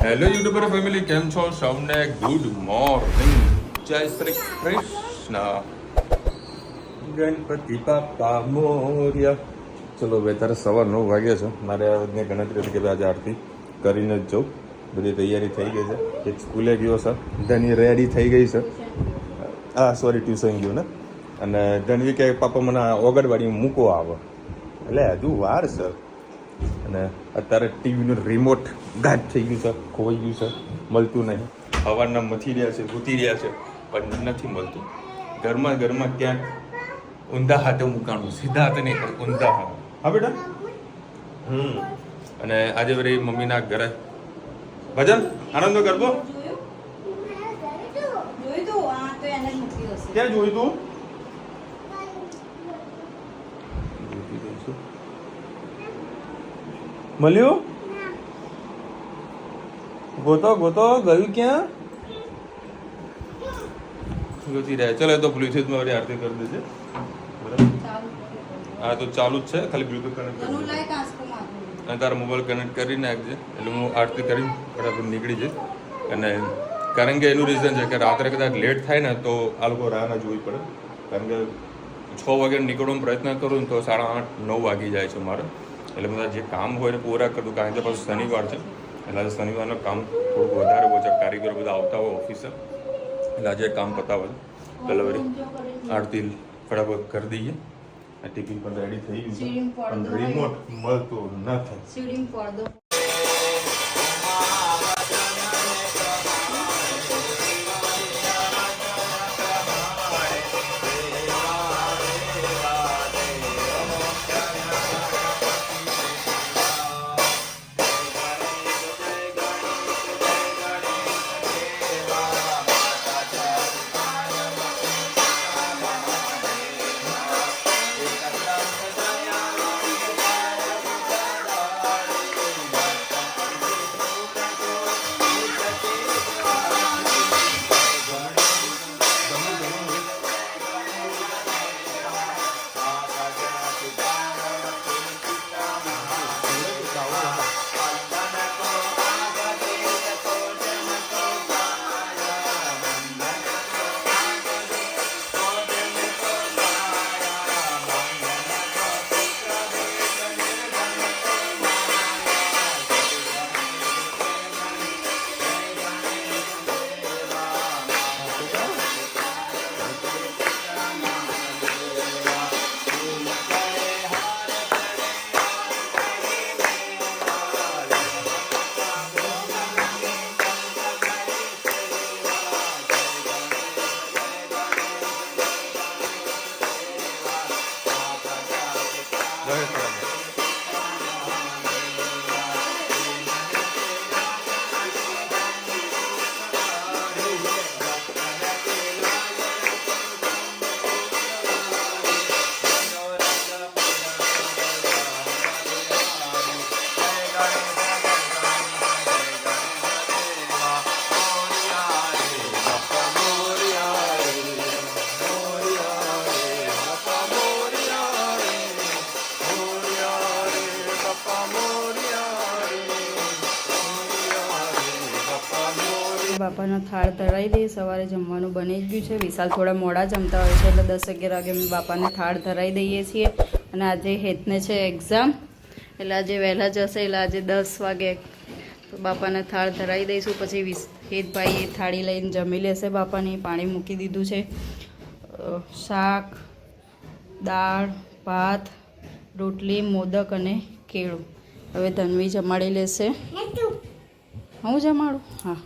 Hello YouTuber family, કેમ છો? સૌને ગુડ મોર્નિંગ, જય શ્રી કૃષ્ણ, ગણપતિ બાપા મોર્યા. ચલો ભાઈ, તારે સવાર 9 વાગ્યા છે. મારે આજની ગણતરી હતી કે આજે આરતી કરીને જ જાઉં. બધી તૈયારી થઈ ગઈ છે. એક સ્કૂલે ગયો છે, ધની રેડી થઈ ગઈ છે. સોરી, ટ્યુશન ગયો ને. અને ધનવી કે પાપા મને ઓગણવાડીમાં મૂકો આવે, એટલે હજુ વાર છે. અને અત્યારે ટીવીનું રિમોટ ગાયબ થઈ ગયું છે, ખોવાઈ ગયું છે, મળતું નહીં. સવારના મથી રહ્યા છે, સૂતી રહ્યા છે, પણ નથી મળતું. ઘરમાં ક્યાંક ઊંધા હાથે મૂકાણું, સીધા હાથે નહીં, પણ ઊંધા હાથે. હા બેટા. અને આજે વળી મમ્મીના ઘરે ભજન આનંદનો ગરબો ક્યાં જોયું તું? મળ્યું? ગોતો ગયું ક્યાં? ગોતી રહ્યા. ચલો, તો બ્લુટૂથમાં વળી આરતી કરી દેજે. બરાબર, હા તો ચાલુ જ છે, ખાલી બ્લુટૂથ કનેક્ટ કરી અને તારા મોબાઈલ કનેક્ટ કરી નાખજે, એટલે હું આરતી કરી બરાબર નીકળી જઈશ. અને કારણ કે એનું રીઝન છે કે રાત્રે કદાચ લેટ થાય ને તો આ લોકો રાહ ના જોવી પડે. કારણ કે 6 વાગે નીકળવાનો પ્રયત્ન કરું ને તો 8:30-9 વાગી જાય છે મારે. એટલે બધા જે કામ હોય ને પૂરા કરું, કારણ કે પાછું શનિવાર છે, એટલે આજે શનિવારનું કામ થોડુંક વધારે હોય છે. કારીગરો બધા આવતા હોય ઓફિસે, એટલે આજે કામ પતાવે. ડિલિવરી આરતી ફટાફટ કરી દઈએ. ટિફિન પણ રેડી થઈ ગયું છે, પણ રિમોટ મળતું નથી. બાપાનો થાળ ધરાવી દઈએ. સવારે જમવાનું બની જ ગયું છે. વિશાલ થોડા મોડા જમતા હોય છે, એટલે 10-11 વાગે અમે બાપાને થાળ ધરાવી દઈએ છીએ. અને આજે હેતને છે એક્ઝામ, એટલે આજે વહેલા જશે, એટલે આજે 10 વાગે તો બાપાને થાળ ધરાવી દઈશું. પછી હેતભાઈ એ થાળી લઈને જમી લેશે. બાપાને પાણી મૂકી દીધું છે. શાક, દાળ, ભાત, રોટલી, મોદક અને કેળું. હવે ધનવી જમાડી લેશે. હું જમાડું? હા.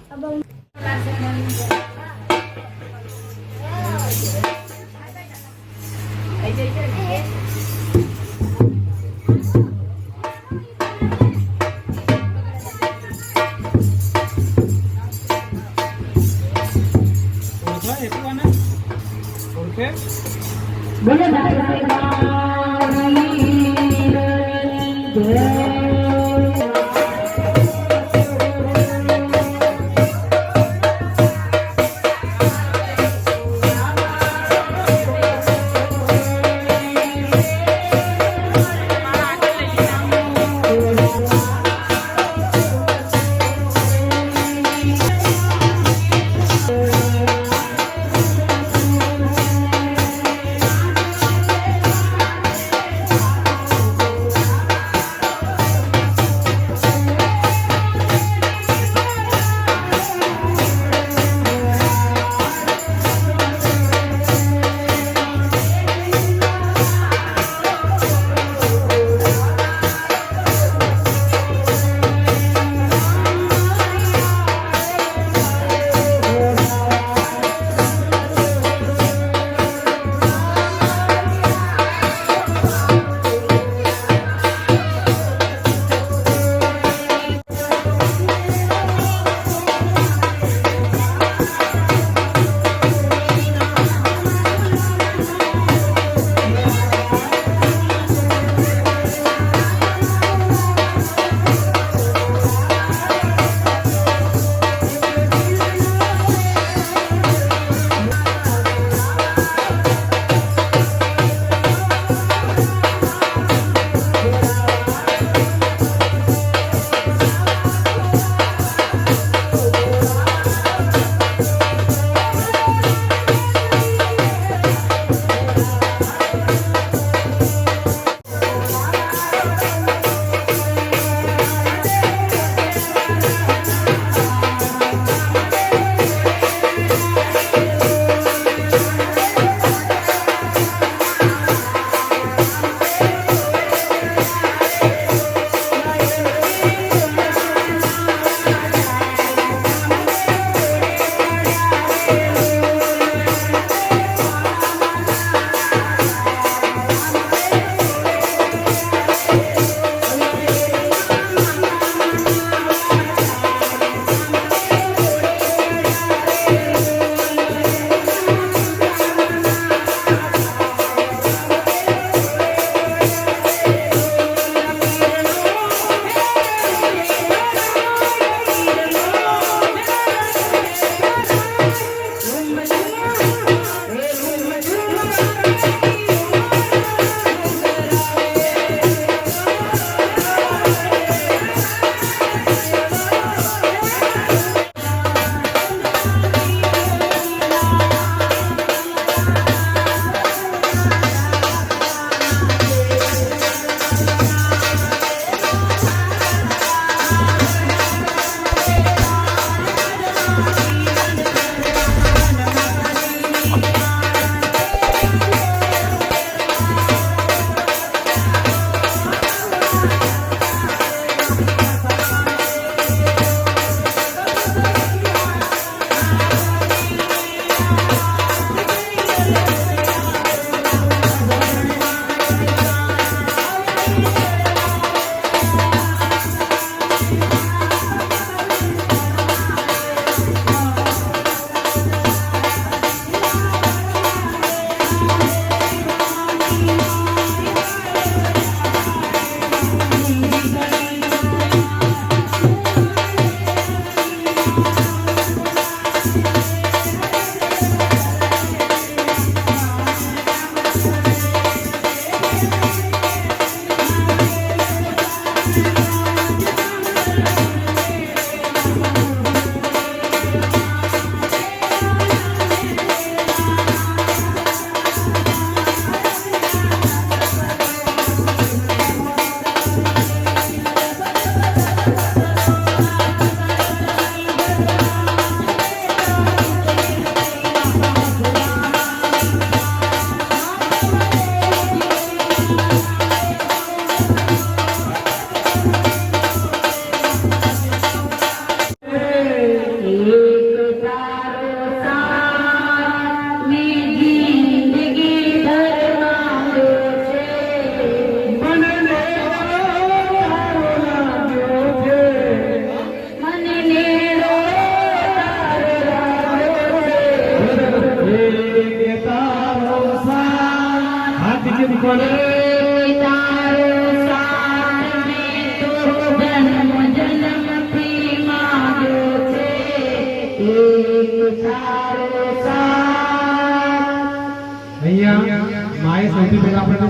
સૌથી પહેલા આપણે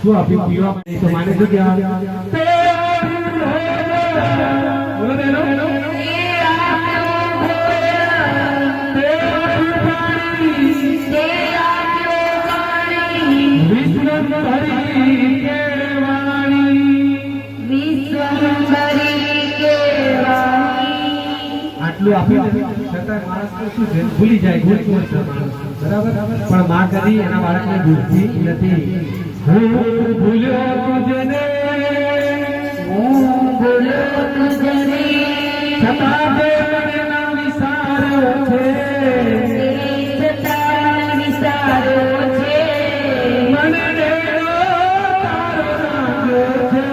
શું આપ્યું પીવા માટે? તો માને શું કહેવાય? બોલો બેનો. આટલું આપ્યું છતાં માણસ શું છે, ભૂલી જાય, ભૂલ છે માણસ, બરાબર. પણ માં કદી એના બાળકને ભૂલતી નથી. હું ભૂલ્યો તુજને, છતાં તે મને ના વિસાર્યો છે, મને ડેરો તારો નાખ્યો છે.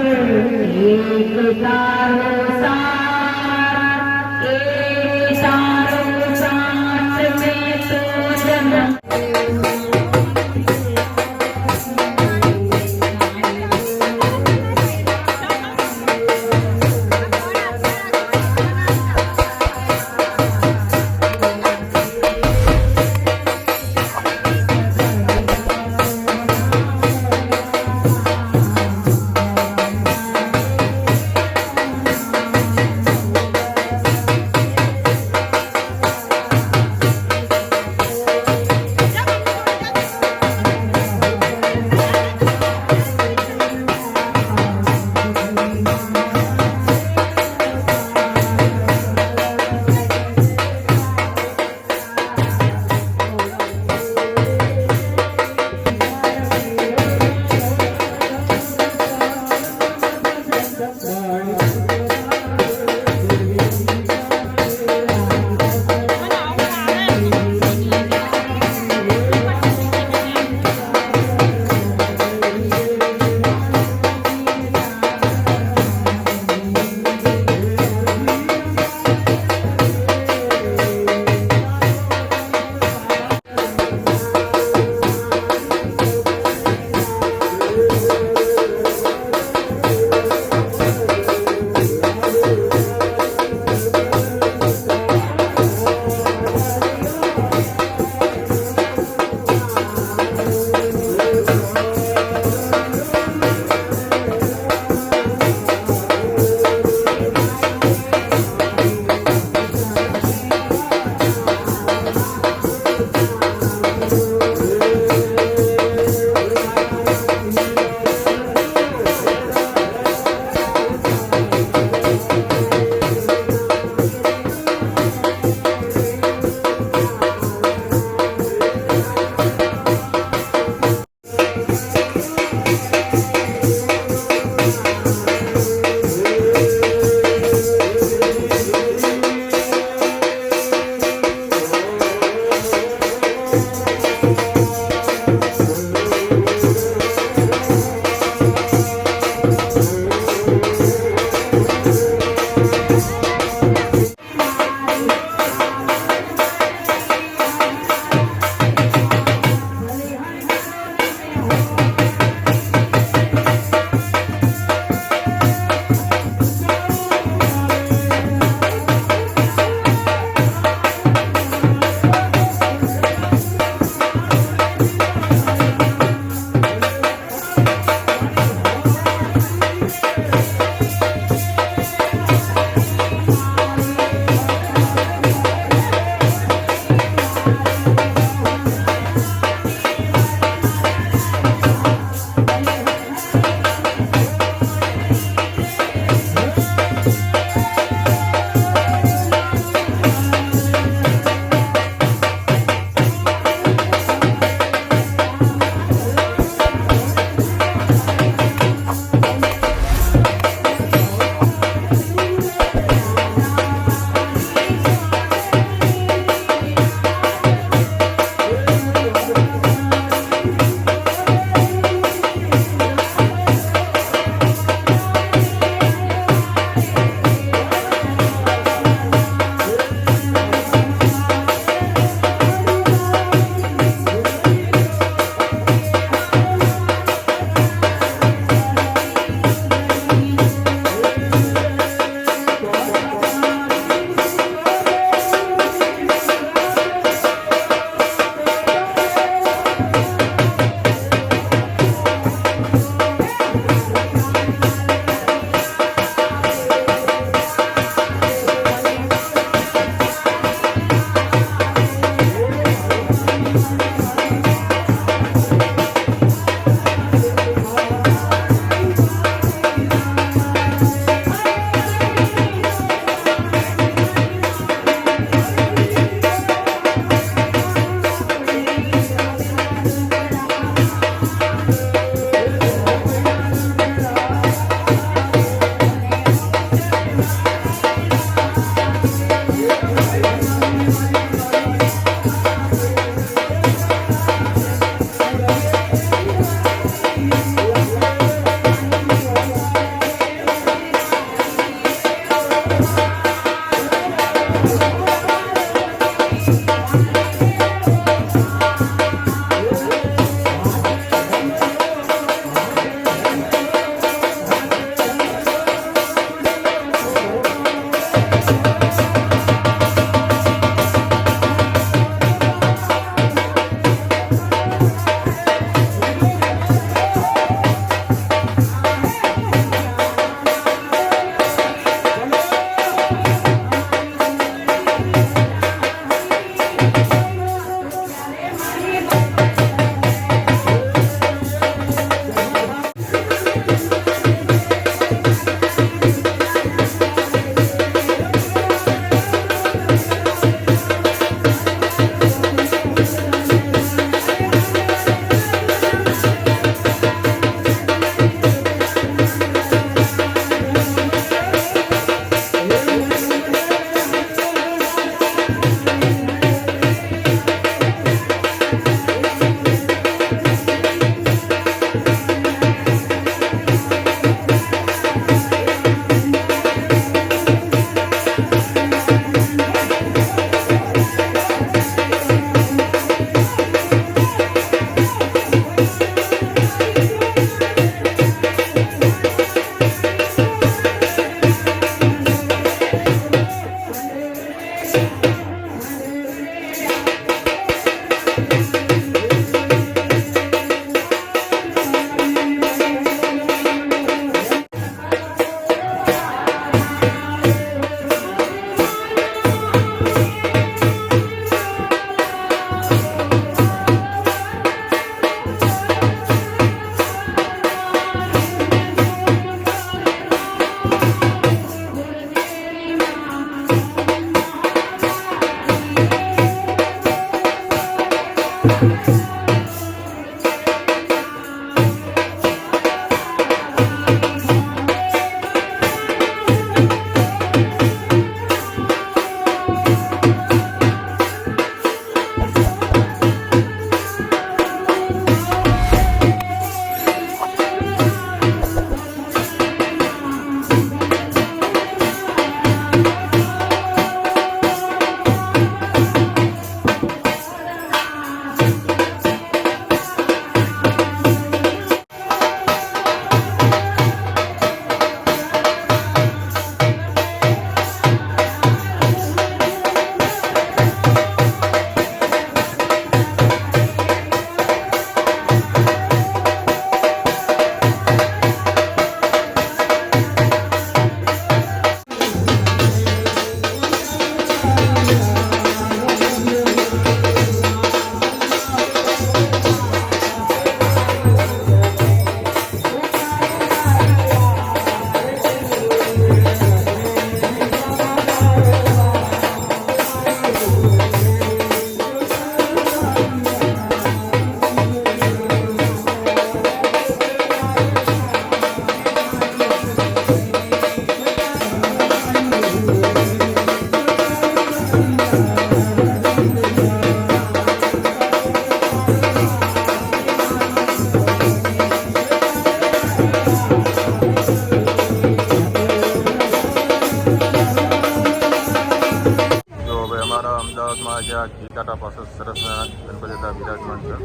અમદાવાદમાં આજે આ ઘીકાટા પાસે સરસ ગણપતિ દાદા બિરાજમાન છે.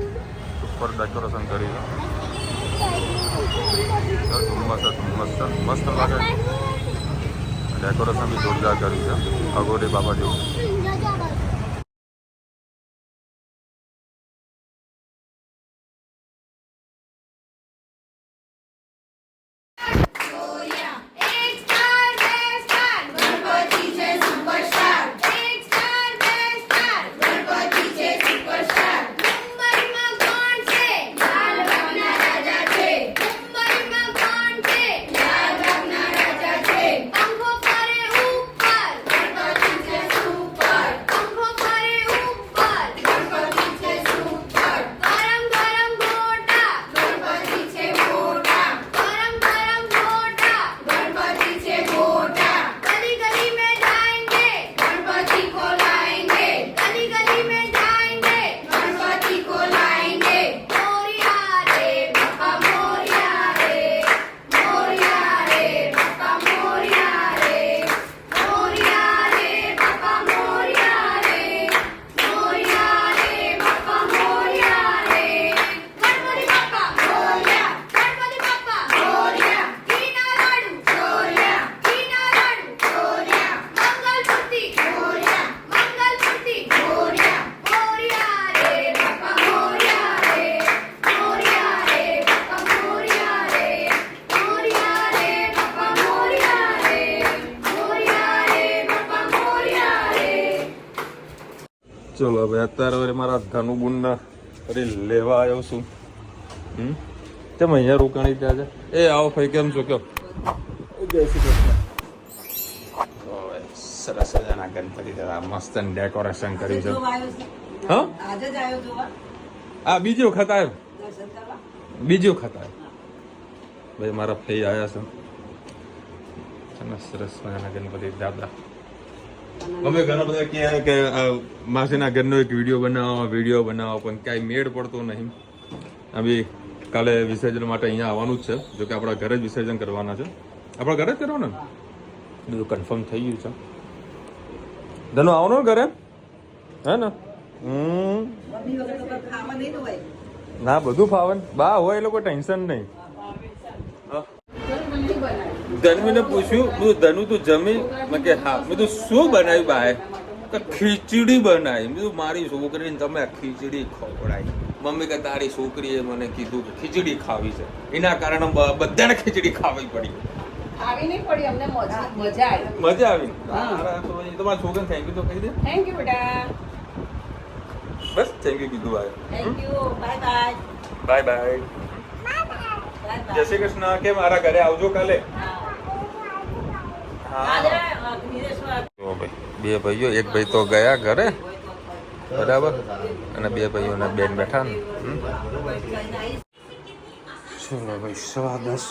ઉપર ડેકોરેશન કરી છે. ધુમ્મસ છે મસ્ત લાગે. ડેકોરેશન બી જોરદાર કર્યું છે અઘોરી બાબા જેવું. ચલો ભાઈ અત્યારે વળી મારા ધનુબુન અરે લેવા આવ્યો છું. કેમ અહીંયા રોકાણી ત્યાં છે? એ આવો ભાઈ, કેમ છો? કયો જય શ્રી કૃષ્ણ. સરસ મજાના ગણપતિ દાદા મસ્ત ડેકોરેશન કર્યું છે. હા આ બીજી વખત આવ્યો, બીજી વખત આવ્યો ભાઈ. મારા ભાઈ આવ્યા છે. સરસ મજાના ગણપતિ દાદા. અમે ઘણા બધા કહે કે માસીના ઘરનો એક વિડીયો બનાવો પણ ક્યાંય મેળ પડતો નહીં. હવે કાલે વિસર્જન માટે અહીંયા આવવાનું જ છે. જોકે આપણા ઘરે જ વિસર્જન કરવાના છે. આપણા ઘરે જ કરવાના ને? બધું કન્ફર્મ થઈ ગયું છે. ધનો આવવાનો ઘરે હે ને? ના બધું ફાવે બા હોય, એ લોકો ટેન્શન નહીં. ધનવીને પૂછ્યું, બધું ધનુ તું જમી? મેં કે હા. મેં તું શું બનાવ્યું બાએ? કે ખીચડી બનાવી. મેં મારી છોકરીને તમે ખીચડી ખવડાવી. મમ્મી કે તારી છોકરીએ મને કીધું કે ખીચડી ખાવી છે, એના કારણે બધાને ખીચડી ખાવી પડી. આવી નહીં પડી, અમને મજા આવી. મજા આવી. તમારા છોકરાને થેન્ક યુ તો કહી દે. થેન્ક યુ બેટા. બસ થેન્ક યુ કીધું ભાઈ. Thank you. Bye bye. Bye bye. જય શ્રી કૃષ્ણ. કે મારા ઘરે આવજો કાલે. બે ભાઈઓ, એક ભાઈ તો ગયા ઘરે બરાબર, અને બે ભાઈઓના બેન બેઠા ને. ચલો ભાઈ 10:15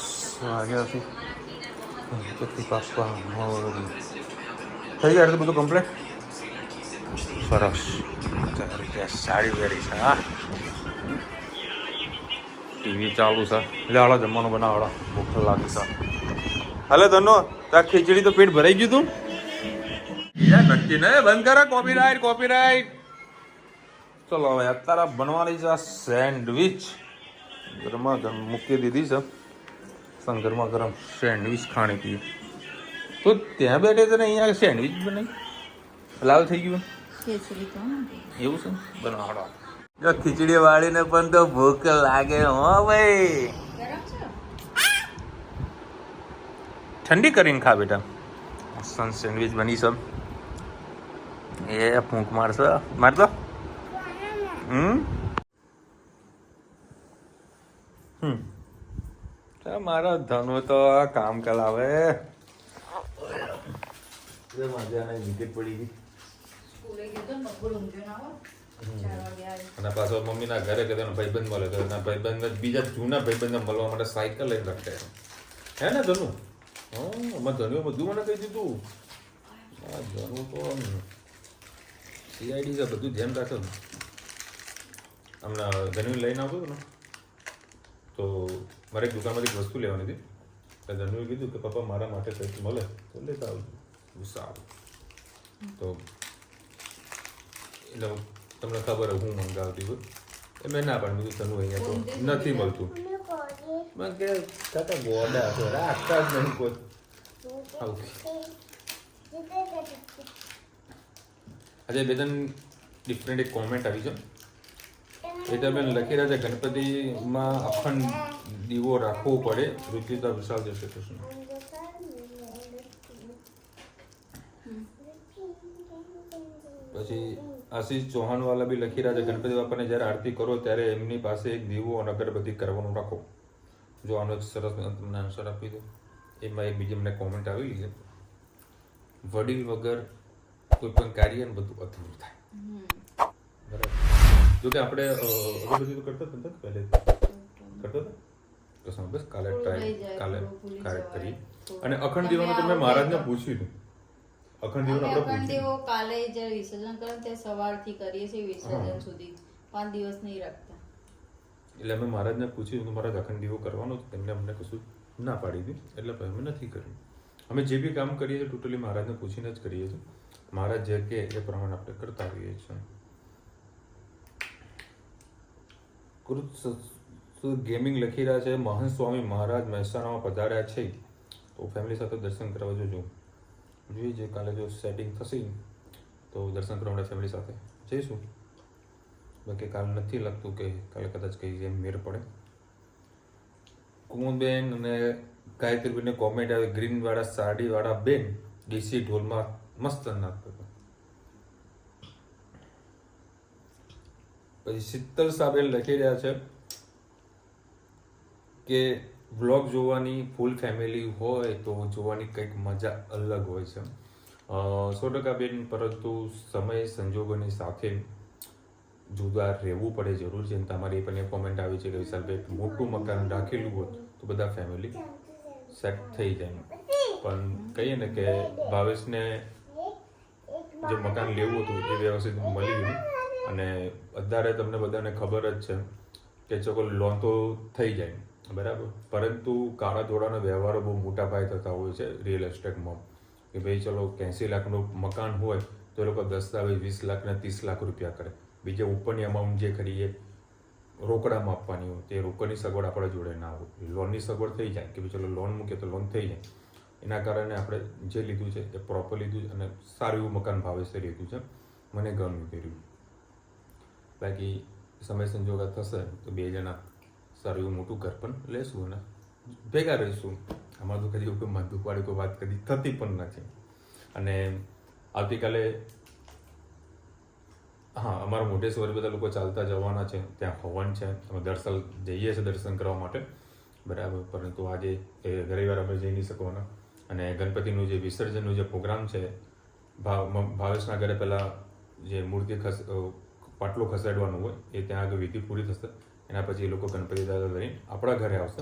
વાગ્યા છે. થઈ ગયા એટલે બધું કમ્પ્લીટ. સરસ સાડી પહેરી છે. હા ટીવી ચાલુ છે. લાડો જમવાનું બનાવડા, ભૂખ લાગી છે. હાલે ધનો તાર ખીચડી તો પેટ ભરાઈ ગયું તું. નક્કી ને બંધ કરે. કોપીરાઈટ. ચલો હવે અત્યારે બનવાની છે સેન્ડવિચ. ગરમા ગરમ મૂકી દીધી છે. ગરમા ગરમ સેન્ડવિચ ખાણી પીએ તો ત્યાં બેઠે તો અહીંયા સેન્ડવિચ બનાવી લાવ થઈ ગયું. એવું છે બનાવડા. જો ખીચડી વાળીને પણ તો ભૂખ લાગે હો ભાઈ. ઠંડી કરીને ખા બેટા. સન સેન્ડવિચ બની છે. એ ફૂંક મારશે મારતો. મારો ધનો તો કામ કરાવે. વિકેટ પડી ગઈ. અને પાછો મમ્મીના ઘરે કે તેનો ભાઈબંધ મળે તો એના ભાઈબંધ બીજા જૂના ભાઈબંધને મળવા માટે સાયકલ લઈને રખે હે ને ધનુ. હા ધનુ બધું મને કહી દીધું. જવાનું તો CID છે, બધું ધ્યાન રાખો ને. હમણાં ધનુ લઈને આવતો હતો ને, તો મારે એક દુકાનમાંથી એક વસ્તુ લેવાની હતી. તો ધનુએ કીધું કે પપ્પા મારા માટે કંઈક મળે તો લેતા આવજો. સારું. તો એટલે તમને ખબર હું મંગાવતી હોય એ મેં ના પાડી દીધું. ધનુ અહીંયા તો નથી મળતું. મેં કે કાકા ગોડા છો, રાખતા જ નહીં કોઈ. આજે બે ત્રણ ડિફરન્ટ એક કોમેન્ટ આવી છે. એ તમે લખી રહ્યા છે ગણપતિમાં અખંડ દીવો રાખવો પડે. રુચિતા વિશાલ જય શ્રી કૃષ્ણ. પછી આશીષ ચૌહાણ વાળા બી લખી રહ્યા છે ગણપતિ બાપાને જ્યારે આરતી કરો ત્યારે એમની પાસે એક દીવો અને અગરબત્તી કરવાનું રાખો. જો આનો એક સરસ તમને આન્સર આપી દો. એમાં એક બીજી મને કોમેન્ટ આવેલી છે, વડીલ વગર કોઈ પણ કાર્ય બધું અધૂરું થાય. બરાબર. જો કે આપણે અગરબત્તી તો કરતા હતા પહેલે કરતો હતો તો બસ કાલે કરી. અને અખંડ દીવાનો તો મેં મહારાજને પૂછ્યું હતું. અખંડ દીવાનો આપણે અખંડ દીવો કાલે જ્યારે વિસર્જન કરે તે સવારથી કરીએ છીએ વિસર્જન સુધી, 5 દિવસ નહીં રાખતા. એટલે અમે મહારાજને પૂછ્યું કે મહારાજ અખંડ દીવો કરવાનો તો તેમને અમને કશું ના પાડી હતી, એટલે અમે નથી કર્યું. અમે જે બી કામ કરીએ છીએ ટોટલી મહારાજને પૂછીને જ કરીએ છીએ. મહારાજ જે કહે એ પ્રમાણે આપણે કરતા હોઈએ છીએ. ગેમિંગ લખી રહ્યા છે મહંત સ્વામી મહારાજ મહેસાણામાં પધાર્યા છે, તો ફેમિલી સાથે દર્શન કરવા જજો. જોઈએ જે કાલે જો સેટિંગ થશે તો દર્શન કરવા માટે ફેમિલી સાથે જઈશું. બાકી કાલ નથી લાગતું કે કાલે કદાચ કઈ જેમ મેર પડે. કુમુદબેન અને ગાયત્રીબેનને કોમેન્ટ આવે ગ્રીન વાળા સાડી વાળા બેન ડીસી ઢોલમાં મસ્ત નાચતો હતો. પછી શીતલ સાબેન લખી રહ્યા છે કે વ્લોગ જોવાની ફૂલ ફેમિલી હોય તો જોવાની કંઈક મજા અલગ હોય છે. 100% બેન, પરંતુ સમય સંજોગોની સાથે જુદા રહેવું પડે જરૂર છે. તમારી પણ એક કોમેન્ટ આવી છે કે વિશાલભાઈ મોટું મકાન રાખેલું હોત તો બધા ફેમિલી સેટ થઈ જાય. પણ કહીએ ને કે ભાવેશને જે મકાન લેવું હતું એ વ્યવસ્થિત મળી ગયું. અને અત્યારે તમને બધાને ખબર જ છે કે ચલો લોન તો થઈ જાય બરાબર, પરંતુ કાળા ધોળાના વ્યવહારો બહુ મોટા પાયે થતા હોય છે રિયલ એસ્ટેટમાં. કે ભાઈ ચલો 80 લાખનું મકાન હોય તો એ લોકો દસ્તાવેજ 20 લાખ ને 30 લાખ રૂપિયા કરે. બીજે ઉપરની અમાઉન્ટ જે કરીએ રોકડામાં આપવાની હોય તે રોકડની સગવડ આપણા જોડે ના હોય. લોનની સગવડ થઈ જાય કે ભાઈ ચલો લોન મૂકીએ તો લોન થઈ જાય. એના કારણે આપણે જે લીધું છે એ પ્રોપર લીધું છે અને સારું એવું મકાન ભાવેશે લીધું છે. મને ગમ્યું કર્યું. બાકી સમય સંજોગા થશે તો 2 જણા સારું એવું મોટું ઘર પણ લેશું અને ભેગા રહીશું. આમાં તો કદી કોઈ મધુકવાળી કોઈ વાત કદી થતી પણ નથી. અને આવતીકાલે હા અમારા મોઢેશ્વર બધા લોકો ચાલતા જવાના છે, ત્યાં હવન છે, અમે દર સાલ જઈએ છીએ દર્શન કરવા માટે બરાબર. પરંતુ આજે રવિવાર અમે જઈ નહીં શકવાના. અને ગણપતિનું જે વિસર્જનનું જે પ્રોગ્રામ છે ભાવેશના ઘરે પહેલાં જે મૂર્તિ પાટલો ખસેડવાનું હોય એ ત્યાં આગળ વિધિ પૂરી થશે. એના પછી એ લોકો ગણપતિ દાદા લઈને આપણા ઘરે આવશે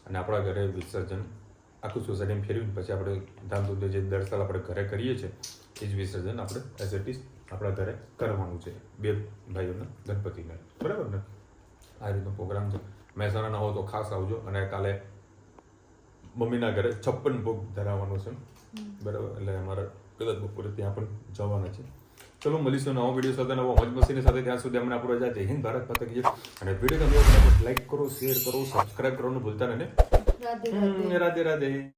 અને આપણા ઘરે વિસર્જન આખું સોસાયટીમાં ફેરવીને પછી આપણે ધામધૂમથી જે દર સાલ આપણે ઘરે કરીએ છીએ એ જ વિસર્જન આપણે એઝ ઇટ ઇઝ આપણા ઘરે કરવાનું છે 2 ભાઈઓના ગણપતિને બરાબર ને. આ રીતનો પ્રોગ્રામ છે. મહેસાણા હો તો ખાસ આવજો. અને કાલે મમ્મીના ઘરે 56 ભોગ ધરાવવાનો છે બરાબર, એટલે અમારા કદાચ બપોરે ત્યાં પણ જવાના છે. ચલો મળીશું નવો વિડીયો સાથે, નવો મોજ મસ્તીની સાથે. ત્યાં સુધી અમને આપણો રજા. જય હિન્દ, ભારત માતા કી જય. અને વિડીયો ગમ્યો તો લાઈક કરો, શેર કરો, સબસ્ક્રાઇબ કરવાનું ભૂલતા નહીં. રાધે રાધે.